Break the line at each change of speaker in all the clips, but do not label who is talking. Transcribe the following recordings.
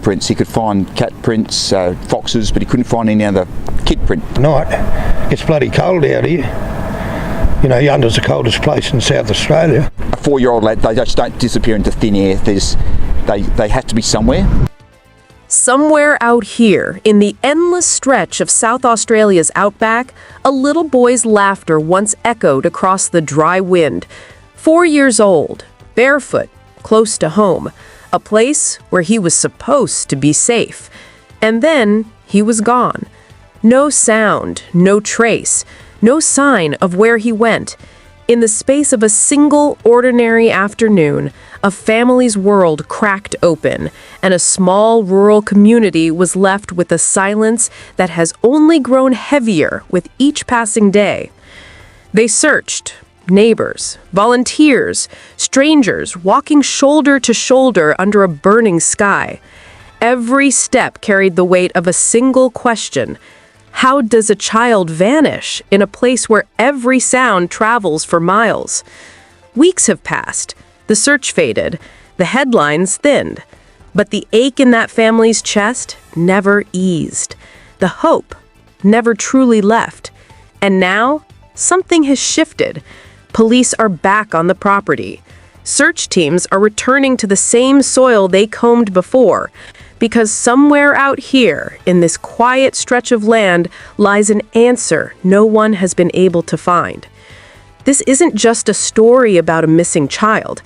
footprints. He could find cat prints, foxes, but he couldn't find any other kid print.
Night, it's bloody cold out here. You know, Yunda's the coldest place in South Australia.
A 4-year-old lad, they just don't disappear into thin air. They have to be somewhere.
Somewhere out here, in the endless stretch of South Australia's outback, a little boy's laughter once echoed across the dry wind. 4 years old, barefoot, close to home, a place where he was supposed to be safe. And then he was gone. No sound, no trace, no sign of where he went. In the space of a single ordinary afternoon, a family's world cracked open, and a small rural community was left with a silence that has only grown heavier with each passing day. They searched. Neighbors, volunteers, strangers walking shoulder to shoulder under a burning sky. Every step carried the weight of a single question. How does a child vanish in a place where every sound travels for miles? Weeks have passed. The search faded. The headlines thinned. But the ache in that family's chest never eased. The hope never truly left. And now, something has shifted. Police are back on the property. Search teams are returning to the same soil they combed before, because somewhere out here, in this quiet stretch of land, lies an answer no one has been able to find. This isn't just a story about a missing child.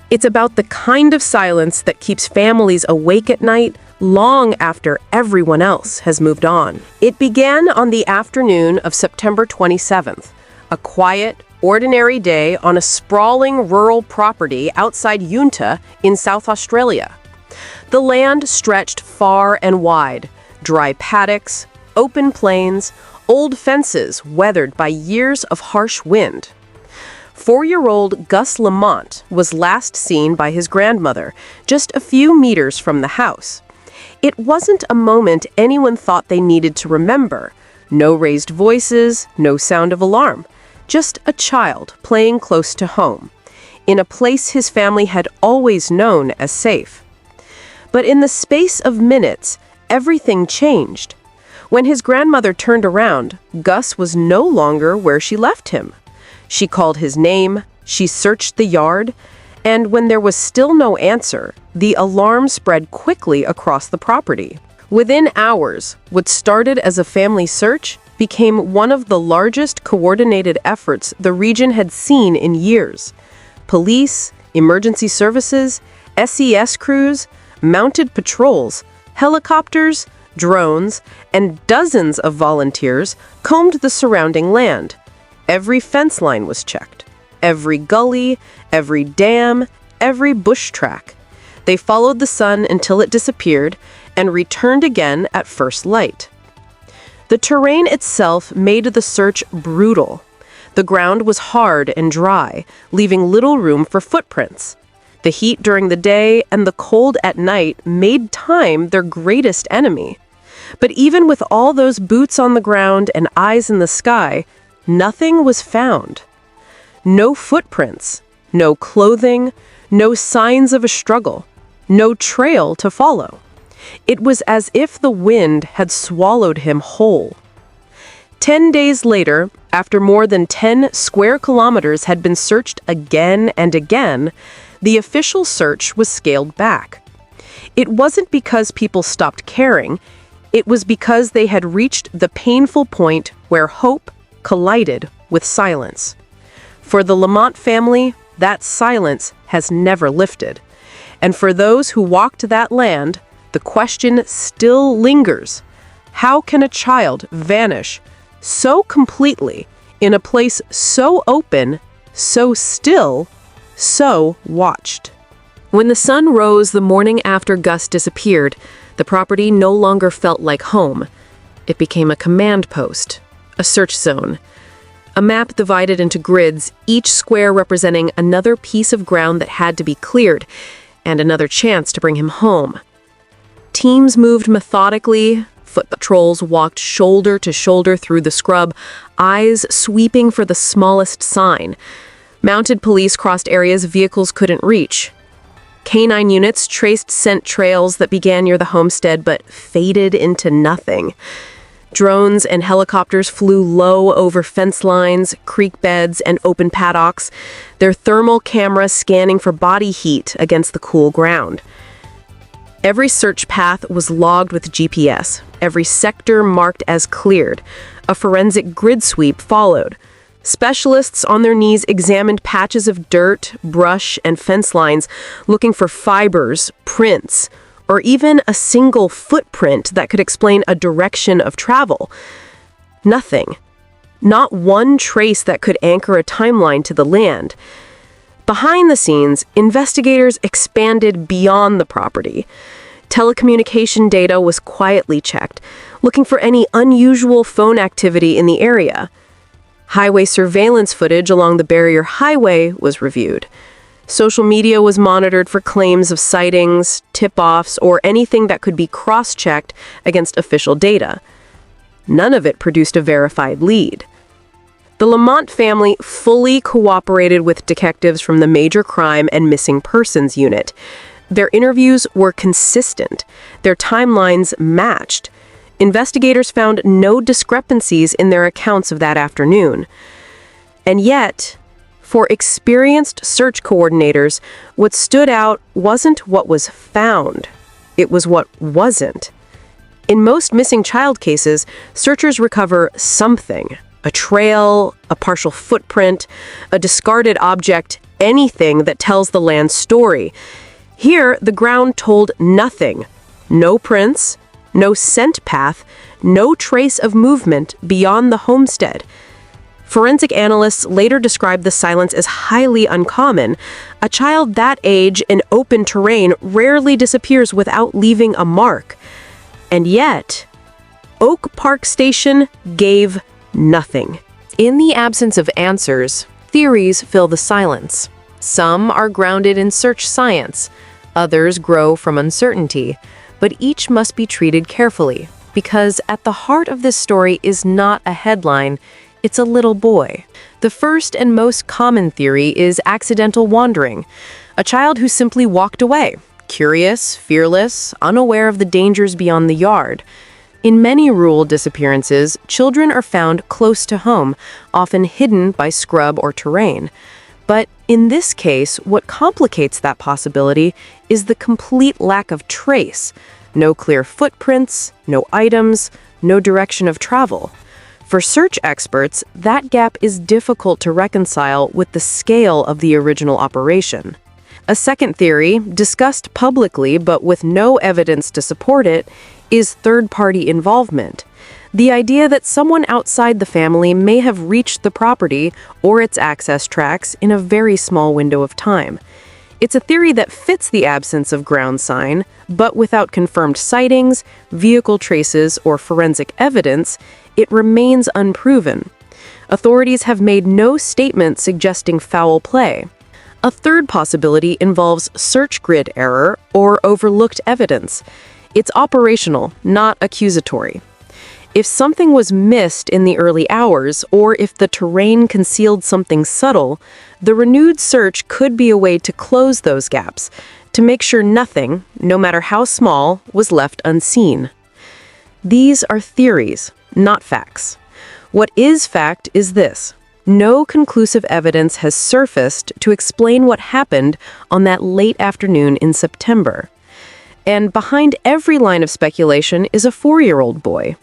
It's about the kind of silence that keeps families awake at night long after everyone else has moved on. It began on the afternoon of September 27th, a quiet, ordinary day on a sprawling rural property outside Yunta in South Australia. The land stretched far and wide, dry paddocks, open plains, old fences weathered by years of harsh wind. 4-year-old Gus Lamont was last seen by his grandmother, just a few meters from the house. It wasn't a moment anyone thought they needed to remember. No raised voices, no sound of alarm. Just a child playing close to home, in a place his family had always known as safe. But in the space of minutes, everything changed. When his grandmother turned around, Gus was no longer where she left him. She called his name, she searched the yard, and when there was still no answer, the alarm spread quickly across the property. Within hours, what started as a family search became one of the largest coordinated efforts the region had seen in years. Police, emergency services, SES crews, mounted patrols, helicopters, drones, and dozens of volunteers combed the surrounding land. Every fence line was checked. Every gully, every dam, every bush track. They followed the sun until it disappeared and returned again at first light. The terrain itself made the search brutal. The ground was hard and dry, leaving little room for footprints. The heat during the day and the cold at night made time their greatest enemy. But even with all those boots on the ground and eyes in the sky, nothing was found. No footprints, no clothing, no signs of a struggle, no trail to follow. It was as if the wind had swallowed him whole. 10 days later, after more than 10 square kilometers had been searched again and again, the official search was scaled back. It wasn't because people stopped caring. It was because they had reached the painful point where hope collided with silence. For the Lamont family, that silence has never lifted. And for those who walked that land, the question still lingers. How can a child vanish so completely in a place so open, so still, so watched? When the sun rose the morning after Gus disappeared, the property no longer felt like home. It became a command post, a search zone. A map divided into grids, each square representing another piece of ground that had to be cleared, and another chance to bring him home. Teams moved methodically, foot patrols walked shoulder to shoulder through the scrub, eyes sweeping for the smallest sign. Mounted police crossed areas vehicles couldn't reach. Canine units traced scent trails that began near the homestead but faded into nothing. Drones and helicopters flew low over fence lines, creek beds, and open paddocks, their thermal cameras scanning for body heat against the cool ground. Every search path was logged with GPS, every sector marked as cleared. A forensic grid sweep followed. Specialists on their knees examined patches of dirt, brush, and fence lines, looking for fibers, prints, or even a single footprint that could explain a direction of travel. Nothing. Not one trace that could anchor a timeline to the land. Behind the scenes, investigators expanded beyond the property. Telecommunication data was quietly checked, looking for any unusual phone activity in the area. Highway surveillance footage along the barrier highway was reviewed. Social media was monitored for claims of sightings, tip-offs, or anything that could be cross-checked against official data. None of it produced a verified lead. The Lamont family fully cooperated with detectives from the Major Crime and Missing Persons Unit. Their interviews were consistent. Their timelines matched. Investigators found no discrepancies in their accounts of that afternoon. And yet, for experienced search coordinators, what stood out wasn't what was found. It was what wasn't. In most missing child cases, searchers recover something: a trail, a partial footprint, a discarded object, anything that tells the land's story. Here, the ground told nothing. No prints, no scent path, no trace of movement beyond the homestead. Forensic analysts later described the silence as highly uncommon. A child that age in open terrain rarely disappears without leaving a mark. And yet, Oak Park Station gave nothing. In the absence of answers, theories fill the silence. Some are grounded in search science, others grow from uncertainty, but each must be treated carefully, because at the heart of this story is not a headline, it's a little boy. The first and most common theory is accidental wandering, a child who simply walked away, curious, fearless, unaware of the dangers beyond the yard. In many rural disappearances, children are found close to home, often hidden by scrub or terrain. But in this case, what complicates that possibility is the complete lack of trace. No clear footprints, no items, no direction of travel. For search experts, that gap is difficult to reconcile with the scale of the original operation. A second theory, discussed publicly but with no evidence to support it, is third-party involvement. The idea that someone outside the family may have reached the property or its access tracks in a very small window of time. It's a theory that fits the absence of ground sign, but without confirmed sightings, vehicle traces, or forensic evidence, it remains unproven. Authorities have made no statement suggesting foul play. A third possibility involves search grid error or overlooked evidence. It's operational, not accusatory. If something was missed in the early hours, or if the terrain concealed something subtle, the renewed search could be a way to close those gaps, to make sure nothing, no matter how small, was left unseen. These are theories, not facts. What is fact is this: no conclusive evidence has surfaced to explain what happened on that late afternoon in September. And behind every line of speculation is a 4-year-old boy.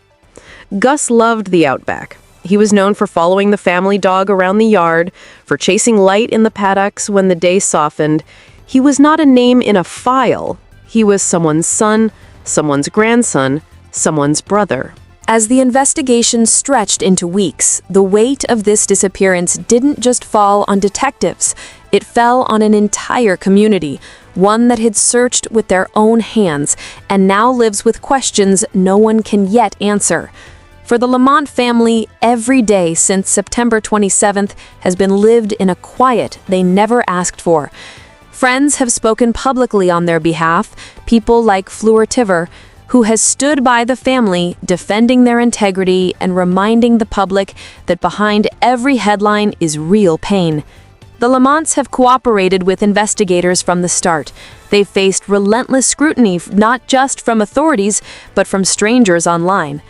Gus loved the Outback. He was known for following the family dog around the yard, for chasing light in the paddocks when the day softened. He was not a name in a file. He was someone's son, someone's grandson, someone's brother.
As the investigation stretched into weeks, the weight of this disappearance didn't just fall on detectives. It fell on an entire community, one that had searched with their own hands and now lives with questions no one can yet answer. For the Lamont family, every day since September 27th has been lived in a quiet they never asked for. Friends have spoken publicly on their behalf, people like Fleur Tiver, who has stood by the family, defending their integrity and reminding the public that behind every headline is real pain. The Lamonts have cooperated with investigators from the start. They've faced relentless scrutiny not just from authorities, but from strangers online.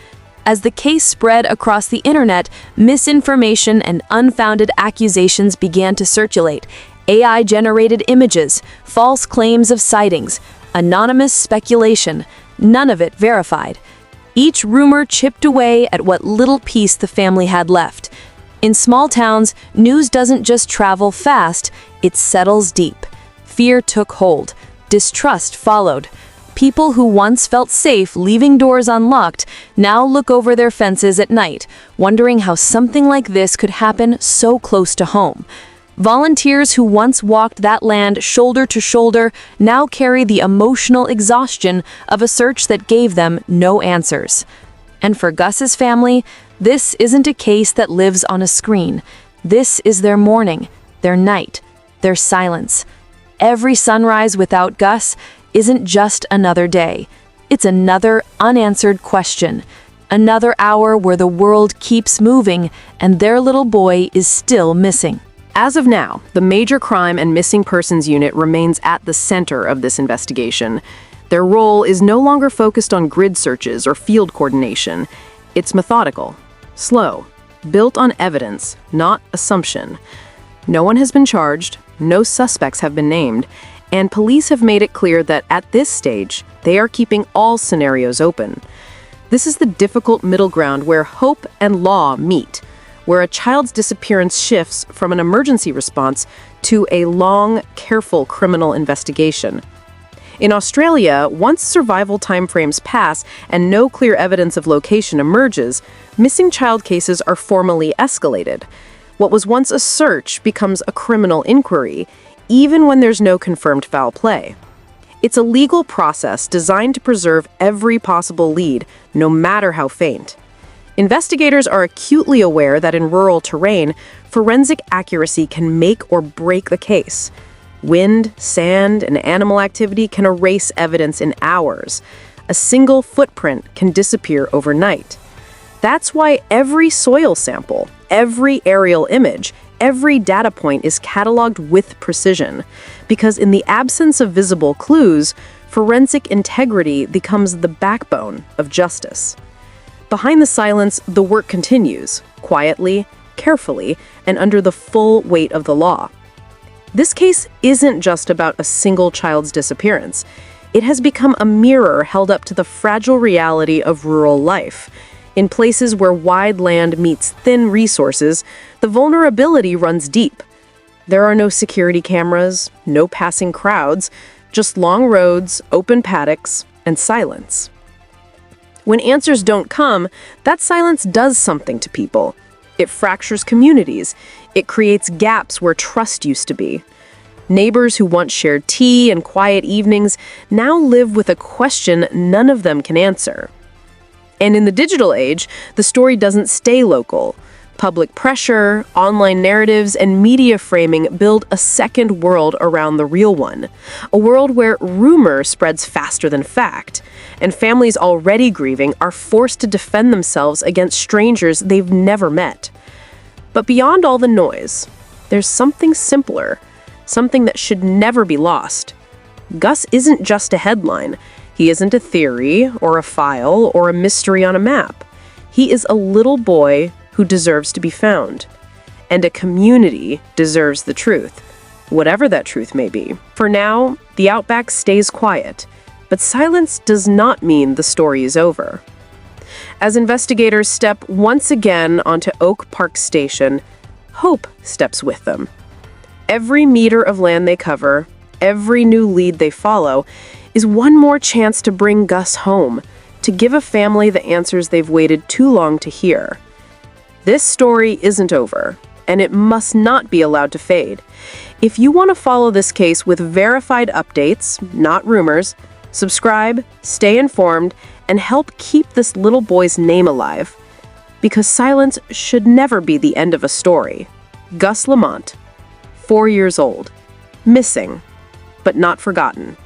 As the case spread across the internet, misinformation and unfounded accusations began to circulate. AI-generated images, false claims of sightings, anonymous speculation, none of it verified. Each rumor chipped away at what little peace the family had left. In small towns, news doesn't just travel fast, it settles deep. Fear took hold. Distrust followed. People who once felt safe leaving doors unlocked now look over their fences at night, wondering how something like this could happen so close to home. Volunteers who once walked that land shoulder to shoulder now carry the emotional exhaustion of a search that gave them no answers. And for Gus's family, this isn't a case that lives on a screen. This is their morning, their night, their silence. Every sunrise without Gus isn't just another day. It's another unanswered question. Another hour where the world keeps moving and their little boy is still missing.
As of now, the Major Crime and Missing Persons Unit remains at the center of this investigation. Their role is no longer focused on grid searches or field coordination. It's methodical, slow, built on evidence, not assumption. No one has been charged, no suspects have been named, and police have made it clear that at this stage, they are keeping all scenarios open. This is the difficult middle ground where hope and law meet, where a child's disappearance shifts from an emergency response to a long, careful criminal investigation. In Australia, once survival timeframes pass and no clear evidence of location emerges, missing child cases are formally escalated. What was once a search becomes a criminal inquiry, even when there's no confirmed foul play. It's a legal process designed to preserve every possible lead, no matter how faint. Investigators are acutely aware that in rural terrain, forensic accuracy can make or break the case. Wind, sand, and animal activity can erase evidence in hours. A single footprint can disappear overnight. That's why every soil sample, every aerial image, every data point is cataloged with precision. Because in the absence of visible clues, forensic integrity becomes the backbone of justice. Behind the silence, the work continues, quietly, carefully, and under the full weight of the law. This case isn't just about a single child's disappearance. It has become a mirror held up to the fragile reality of rural life. In places where wide land meets thin resources, the vulnerability runs deep. There are no security cameras, no passing crowds, just long roads, open paddocks, and silence. When answers don't come, that silence does something to people. It fractures communities. It creates gaps where trust used to be. Neighbors who once shared tea and quiet evenings now live with a question none of them can answer. And in the digital age, the story doesn't stay local. Public pressure, online narratives, and media framing build a second world around the real one. A world where rumor spreads faster than fact, and families already grieving are forced to defend themselves against strangers they've never met. But beyond all the noise, there's something simpler, something that should never be lost. Gus isn't just a headline. He isn't a theory, or a file, or a mystery on a map. He is a little boy who deserves to be found. And a community deserves the truth, whatever that truth may be. For now, the Outback stays quiet, but silence does not mean the story is over. As investigators step once again onto Oak Park Station, hope steps with them. Every meter of land they cover, every new lead they follow, is one more chance to bring Gus home, to give a family the answers they've waited too long to hear. This story isn't over, and it must not be allowed to fade. If you want to follow this case with verified updates, not rumors, subscribe, stay informed, and help keep this little boy's name alive. Because silence should never be the end of a story. Gus Lamont, 4 years old, missing, but not forgotten.